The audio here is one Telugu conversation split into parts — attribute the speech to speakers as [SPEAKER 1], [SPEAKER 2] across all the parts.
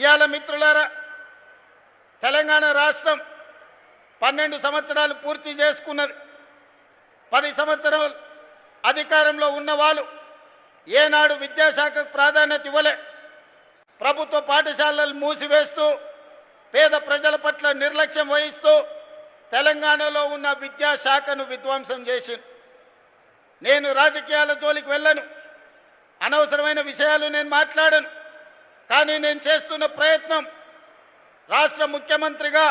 [SPEAKER 1] ఇవాళ మిత్రులారా, తెలంగాణ రాష్ట్రం 12 సంవత్సరాలు పూర్తి చేసుకున్నది. 10 సంవత్సరాలు అధికారంలో ఉన్న వాళ్ళు ఏనాడు విద్యాశాఖకు ప్రాధాన్యత ఇవ్వలే. ప్రభుత్వ పాఠశాలలు మూసివేస్తూ పేద ప్రజల పట్ల నిర్లక్ష్యం వహిస్తూ తెలంగాణలో ఉన్న విద్యాశాఖను విధ్వంసం చేసింది. నేను రాజకీయాల జోలికి వెళ్ళను, అనవసరమైన విషయాలు నేను మాట్లాడను. కానీ నేను చేస్తున్న ప్రయత్నం రాష్ట్ర ముఖ్యమంత్రిగా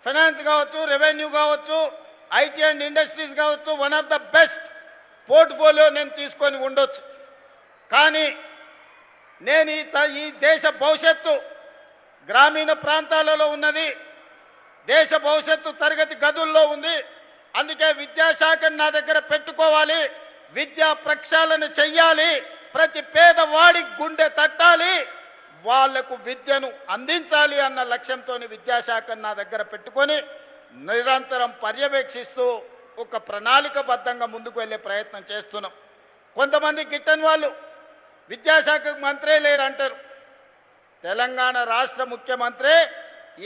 [SPEAKER 1] ఫైనాన్స్ కావచ్చు, రెవెన్యూ కావచ్చు, ఐటీ అండ్ ఇండస్ట్రీస్ కావచ్చు, one of the best portfolio నేను తీసుకొని ఉండొచ్చు. కానీ నేను ఈ దేశ భవిష్యత్తు గ్రామీణ ప్రాంతాలలో ఉన్నది, దేశ భవిష్యత్తు తరగతి గదుల్లో ఉంది. అందుకే విద్యాశాఖను నా దగ్గర పెట్టుకోవాలి, విద్యా ప్రక్షాళన చెయ్యాలి, ప్రతి పేదవాడి గుండె తట్టాలి, వాళ్లకు విద్యను అందించాలి అన్న లక్ష్యంతో విద్యాశాఖను నా దగ్గర పెట్టుకొని నిరంతరం పర్యవేక్షిస్తూ ఒక ప్రణాళికబద్ధంగా ముందుకు వెళ్ళే ప్రయత్నం చేస్తున్నాం. కొంతమంది గిట్టని వాళ్ళు విద్యాశాఖకు మంత్రే లేడంటారు. తెలంగాణ రాష్ట్ర ముఖ్యమంత్రి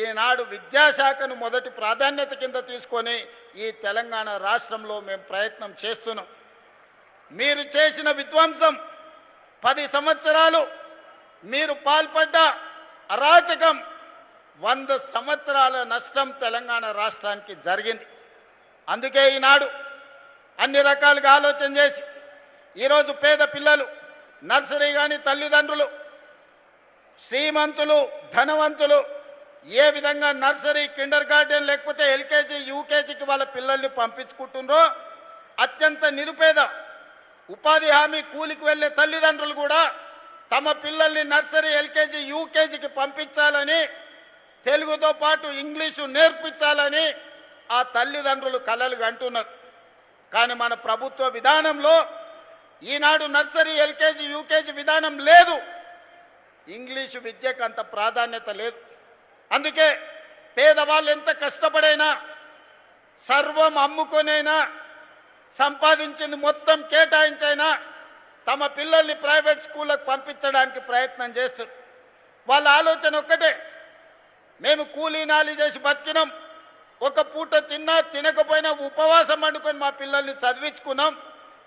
[SPEAKER 1] ఈనాడు విద్యాశాఖను మొదటి ప్రాధాన్యత కింద తీసుకొని ఈ తెలంగాణ రాష్ట్రంలో మేము ప్రయత్నం చేస్తున్నాం. మీరు చేసిన విధ్వంసం 10 సంవత్సరాలు మీరు పాల్పడ్డ అరాచకం 100 సంవత్సరాల నష్టం తెలంగాణ రాష్ట్రానికి జరిగింది. అందుకే ఈనాడు అన్ని రకాలుగా ఆలోచన చేసి ఈరోజు పేద పిల్లలు నర్సరీ కానీ తల్లిదండ్రులు శ్రీమంతులు ధనవంతులు ఏ విధంగా నర్సరీ కిండర్ గార్డెన్ లేకపోతే ఎల్కేజీ యూకేజీకి వాళ్ళ పిల్లల్ని పంపించుకుంటున్నారో అత్యంత నిరుపేద ఉపాధి హామీ కూలికి వెళ్ళే తల్లిదండ్రులు కూడా తమ పిల్లల్ని నర్సరీ ఎల్కేజీ యూకేజీకి పంపించాలని, తెలుగుతో పాటు ఇంగ్లీషు నేర్పించాలని ఆ తల్లిదండ్రులు కలలు కంటున్నారు. కానీ మన ప్రభుత్వ విధానంలో ఈనాడు నర్సరీ ఎల్కేజీ యూకేజీ విధానం లేదు, ఇంగ్లీషు విద్యకు అంత ప్రాధాన్యత లేదు. అందుకే పేదవాళ్ళు ఎంత కష్టపడైనా సర్వం అమ్ముకొనైనా సంపాదించింది మొత్తం కేటాయించైనా తమ పిల్లల్ని ప్రైవేట్ స్కూళ్ళకు పంపించడానికి ప్రయత్నం చేస్తారు. వాళ్ళ ఆలోచన ఒక్కటే, మేము కూలీ నాలి చేసి బతికినాం, ఒక పూట తిన్నా తినకపోయినా ఉపవాసం వండుకొని మా పిల్లల్ని చదివించుకున్నాం,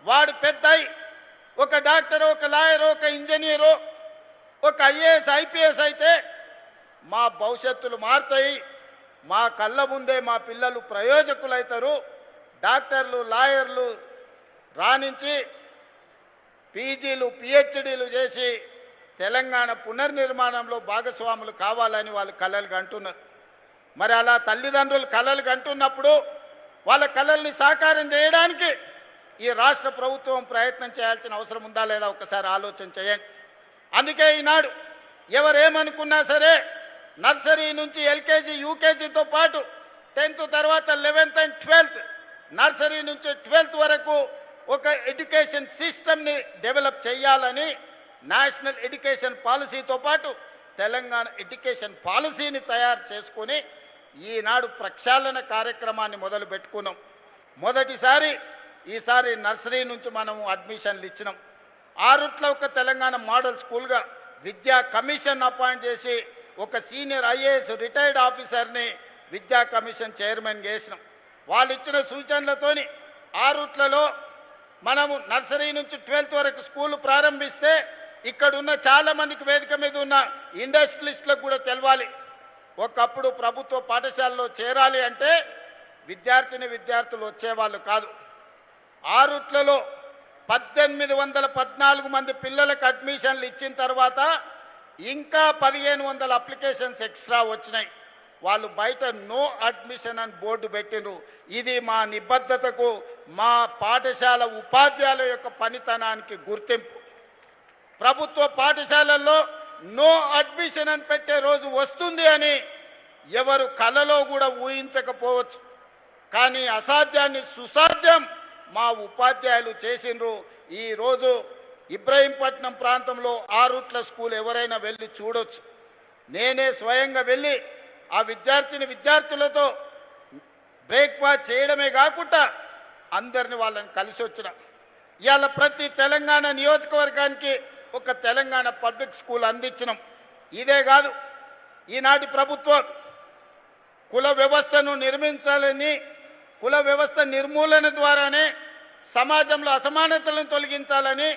[SPEAKER 1] వాడు పెద్దయి ఒక డాక్టర్, ఒక లాయర్, ఒక ఇంజనీరు, ఒక ఐఏఎస్ ఐపీఎస్ అయితే మా భవిష్యత్తులు మారుతాయి, మా కళ్ళ ముందే మా పిల్లలు ప్రయోజకులు అవుతారు, డాక్టర్లు లాయర్లు రాణించి పీజీలు పిహెచ్డీలు చేసి తెలంగాణ పునర్నిర్మాణంలో భాగస్వాములు కావాలని వాళ్ళు కలలు కంటున్నారు. మరి అలా తల్లిదండ్రులు కలలు కంటున్నప్పుడు వాళ్ళ కలల్ని సాకారం చేయడానికి ఈ రాష్ట్ర ప్రభుత్వం ప్రయత్నం చేయాల్సిన అవసరం ఉందా లేదా ఒకసారి ఆలోచన చేయండి. అందుకే ఈనాడు ఎవరేమనుకున్నా సరే నర్సరీ నుంచి ఎల్కేజీ యూకేజీతో పాటు 10th తర్వాత 11th అండ్ 12th, నర్సరీ నుంచి 12th వరకు ఒక ఎడ్యుకేషన్ సిస్టమ్ని డెవలప్ చేయాలని నేషనల్ ఎడ్యుకేషన్ పాలసీతో పాటు తెలంగాణ ఎడ్యుకేషన్ పాలసీని తయారు చేసుకొని ఈనాడు ప్రక్షాళన కార్యక్రమాన్ని మొదలు పెట్టుకున్నాం. మొదటిసారి ఈసారి నర్సరీ నుంచి మనము అడ్మిషన్లు ఇచ్చినాం. ఆ రూట్లో ఒక తెలంగాణ మోడల్ స్కూల్గా విద్యా కమిషన్ అపాయింట్ చేసి ఒక సీనియర్ ఐఏఎస్ రిటైర్డ్ ఆఫీసర్ని విద్యా కమిషన్ చైర్మన్ చేసినాం. వాళ్ళు ఇచ్చిన సూచనలతోని ఆ రూట్లలో మనము నర్సరీ నుంచి 12th వరకు స్కూలు ప్రారంభిస్తే ఇక్కడున్న చాలామందికి వేదిక మీద ఉన్న ఇండస్ట్రియలిస్టులకు కూడా తెలవాలి. ఒకప్పుడు ప్రభుత్వ పాఠశాలలో చేరాలి అంటే విద్యార్థులు వచ్చేవాళ్ళు కాదు. ఆ రూట్లలో 1814 మంది పిల్లలకు అడ్మిషన్లు ఇచ్చిన తర్వాత ఇంకా 1500 అప్లికేషన్స్ ఎక్స్ట్రా వచ్చినాయి. వాళ్ళు బయట నో అడ్మిషన్ అని బోర్డు పెట్టినరు. ఇది మా నిబద్ధతకు, మా పాఠశాల ఉపాధ్యాయుల యొక్క పనితనానికి గుర్తింపు. ప్రభుత్వ పాఠశాలల్లో నో అడ్మిషన్ అని పెట్టే రోజు వస్తుంది అని ఎవరు కలలో కూడా ఊహించకపోవచ్చు. కానీ అసాధ్యాన్ని సుసాధ్యం మా ఉపాధ్యాయులు చేసినరు. ఈరోజు ఇబ్రహీంపట్నం ప్రాంతంలో ఆ రూట్ల స్కూల్ ఎవరైనా వెళ్ళి చూడొచ్చు. నేనే స్వయంగా వెళ్ళి ఆ విద్యార్థులతో బ్రేక్ఫాస్ట్ చేయడమే కాకుండా అందరిని వాళ్ళని కలిసి వచ్చిన. ఇవాళ ప్రతి తెలంగాణ నియోజకవర్గానికి ఒక తెలంగాణ పబ్లిక్ స్కూల్ అందించినాం. ఇదే కాదు, ఈనాటి ప్రభుత్వం కుల వ్యవస్థను నిర్మించాలని, కుల వ్యవస్థ నిర్మూలన ద్వారానే సమాజంలో అసమానతలను తొలగించాలని,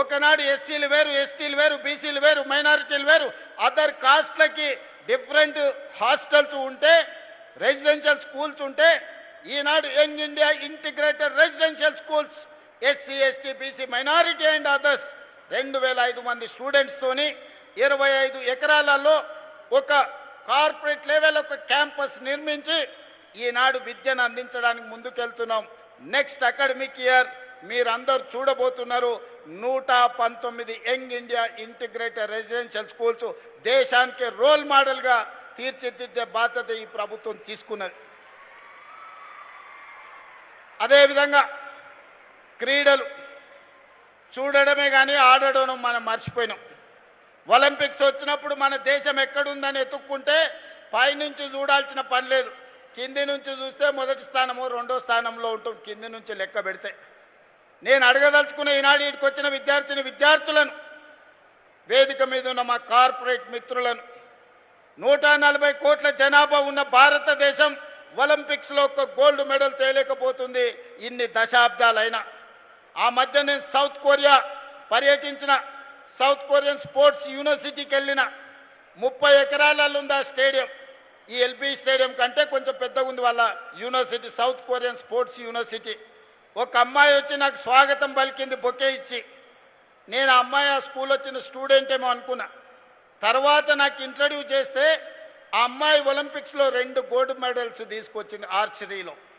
[SPEAKER 1] ఒకనాడు ఎస్సీలు వేరు, ఎస్టీలు వేరు, బీసీలు వేరు, మైనారిటీలు వేరు, అదర్ కాస్ట్లకి డిఫరెంట్ హాస్టల్స్ ఉంటే, రెసిడెన్షియల్ స్కూల్స్ ఉంటే, ఈనాడు young India integrated residential schools SC, ST, BC, minority and others 2500 మంది స్టూడెంట్స్తోని 25 ఎకరాలలో ఒక కార్పొరేట్ లెవెల్ ఒక క్యాంపస్ నిర్మించి ఈనాడు విద్యను అందించడానికి ముందుకెళ్తున్నాం. నెక్స్ట్ అకాడమిక్ ఇయర్ మీరందరూ చూడబోతున్నారు 119 young India integrated residential schools దేశానికి రోల్ మోడల్గా తీర్చిదిద్దే బాధ్యత ఈ ప్రభుత్వం తీసుకున్నది. అదేవిధంగా క్రీడలు చూడడమే కానీ ఆడడం మనం మర్చిపోయినాం. ఒలింపిక్స్ వచ్చినప్పుడు మన దేశం ఎక్కడుందని ఎత్తుక్కుంటే పైనుంచి చూడాల్సిన పని లేదు, కింది నుంచి చూస్తే మొదటి స్థానము, రెండో స్థానంలో ఉంటాం కింది నుంచి లెక్క పెడితే. నేను అడగదలుచుకున్న ఈనాడు ఇక్కడికి వచ్చిన విద్యార్థులను, వేదిక మీద ఉన్న మా కార్పొరేట్ మిత్రులను, 140 కోట్ల జనాభా ఉన్న భారతదేశం ఒలింపిక్స్లో ఒక గోల్డ్ మెడల్ తేలేకపోతుంది ఇన్ని దశాబ్దాలైనా. ఆ మధ్య నేను సౌత్ కొరియా పర్యటించిన, సౌత్ కొరియన్ స్పోర్ట్స్ యూనివర్సిటీకి వెళ్ళిన. 30 ఎకరాలలో ఉంది ఆ స్టేడియం. ఈ ఎల్బీ స్టేడియం కంటే కొంచెం పెద్దగా ఉంది వాళ్ళ university, south Korean sports university. ఒక అమ్మాయి వచ్చి నాకు స్వాగతం పలికింది బొకే ఇచ్చి. నేను ఆ అమ్మాయి ఆ స్కూల్ వచ్చిన స్టూడెంట్ ఏమో అనుకున్నా. తర్వాత నాకు ఇంట్రడ్యూస్ చేస్తే ఆ అమ్మాయి ఒలింపిక్స్లో 2 గోల్డ్ మెడల్స్ తీసుకొచ్చింది ఆర్చరీలో.